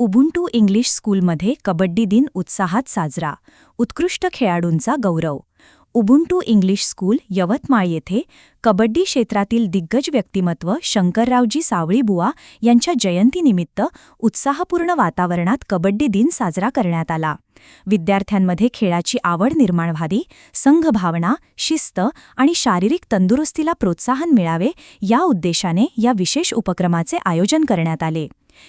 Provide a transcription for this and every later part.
Ubuntu English स्कूलमध्ये कबड्डी दिन उत्साहात साजरा. उत्कृष्ट खेळाडूंचा गौरव. उबुंटू इंग्लिश स्कूल यवतमाळ येथे कबड्डी क्षेत्रातील दिग्गज व्यक्तिमत्व शंकररावजी सावळीबुवा यांच्या जयंतीनिमित्त उत्साहपूर्ण वातावरणात कबड्डी दिन साजरा करण्यात आला. विद्यार्थ्यांमध्ये खेळाची आवड निर्माण व्हावी, संघभावना, शिस्त आणि शारीरिक तंदुरुस्तीला प्रोत्साहन मिळावे या उद्देशाने या विशेष उपक्रमाचे आयोजन करण्यात आले.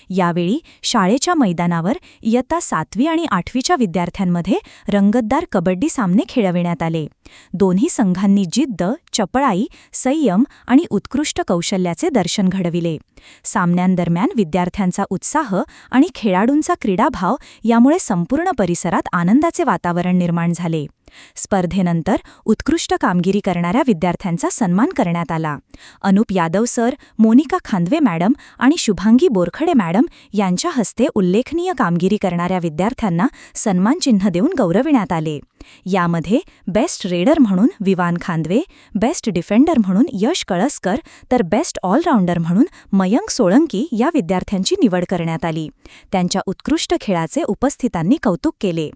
यावेळी शाळेच्या मैदानावर इयत्ता 7वी आणि 8वीच्या विद्यार्थ्यांमध्ये रंगतदार कबड्डी सामने खेळविण्यात आले. दोन्ही संघांनी जिद्द, चपळाई, संयम आणि उत्कृष्ट कौशल्याचे दर्शन घडविले. सामन्यांदरम्यान विद्यार्थ्यांचा उत्साह आणि खेळाडूंचा क्रीडाभाव यामुळे संपूर्ण परिसरात आनंदाचे वातावरण निर्माण झाले. स्पर्धेनंतर उत्कृष्ट कामगिरी करणाऱ्या विद्यार्थ्यांचा सन्मान करण्यात आला. अनुप यादव सर, मोनिका खांदवे मॅडम आणि शुभांगी बोरखडे मॅडम यांच्या हस्ते उल्लेखनीय कामगिरी करणाऱ्या विद्यार्थ्यांना सन्मानचिन्ह देऊन गौरविण्यात आले. यामध्ये बेस्ट रेडर म्हणून विवान खांदवे, बेस्ट डिफेंडर म्हणून यश कळसकर तर बेस्ट ऑलराऊंडर म्हणून मयंक सोळंकी या विद्यार्थ्यांची निवड करण्यात आली. त्यांच्या उत्कृष्ट खेळाचे उपस्थितांनी कौतुक केले.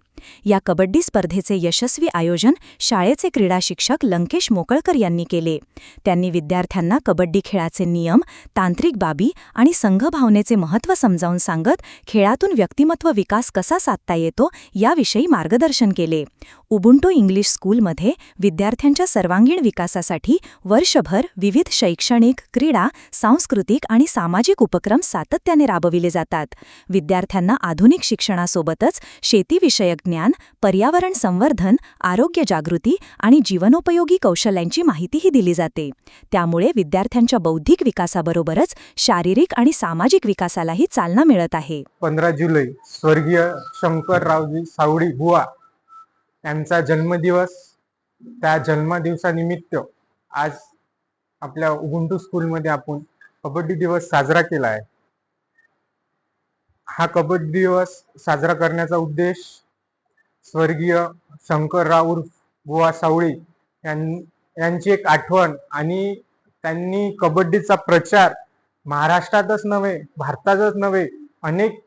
या कबड्डी स्पर्धेचे यशस्वी आयोजन शाळेचे क्रीडा शिक्षक लंकेश मोकळकर यांनी केले. त्यांनी विद्यार्थ्यांना कबड्डी खेळाचे नियम, तांत्रिक बाबी आणि संघभावनेचे महत्त्व समजावून सांगत खेळातून व्यक्तिमत्व विकास कसा साधता येतो याविषयी मार्गदर्शन केले. उबुंटू इंग्लिश स्कूलमध्ये विद्यार्थ्यांच्या सर्वांगीण विकासासाठी वर्षभर विविध शैक्षणिक, क्रीडा, सांस्कृतिक आणि सामाजिक उपक्रम सातत्याने राबविले जातात. विद्यार्थ्यांना आधुनिक शिक्षणासोबतच शेतीविषयक ज्ञान, पर्यावरण संवर्धन, आरोग्य जागृती आणि जीवनोपयोगी कौशल्यांची माहितीही दिली जाते. त्यामुळे विद्यार्थ्यांच्या बौद्धिक विकासाबरोबरच शारीरिक आणि सामाजिक विकासालाही चालना मिळत आहे. 15 जुलै स्वर्गीय शंकररावजी सावळीबुवा यांचा जन्मदिवस. त्या जन्मदिवसानिमित्त आज आपल्या उबुंटू स्कूलमध्ये आपण कबड्डी दिवस साजरा केला आहे. हा कबड्डी दिवस साजरा करण्याचा उद्देश स्वर्गीय शंकरराव बुवा सावळी यांची एक आठवण आणि त्यांनी कबड्डीचा प्रचार महाराष्ट्रातच नव्हे, भारतातच नव्हे, अनेक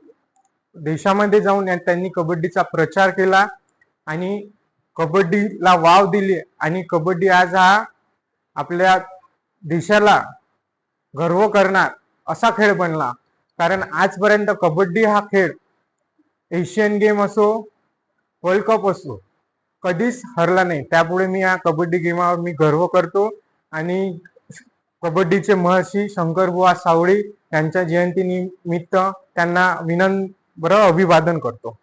देशामध्ये जाऊन त्यांनी कबड्डीचा प्रचार केला आणि कबड्डीला वाव दिली. आणि कबड्डी आज हा आपल्या देशाला गर्व करणार असा खेळ बनला. कारण आजपर्यंत कबड्डी हा खेळ एशियन गेम असो, वर्ल्ड कप असो, कधीच हरला नाही. त्यापुढे मी या कबड्डी गेमावर मी गर्व करतो आणि कबड्डीचे महर्षी शंकरबुवा सावळी यांच्या जयंतीनिमित्त त्यांना विनम्र अभिवादन करतो.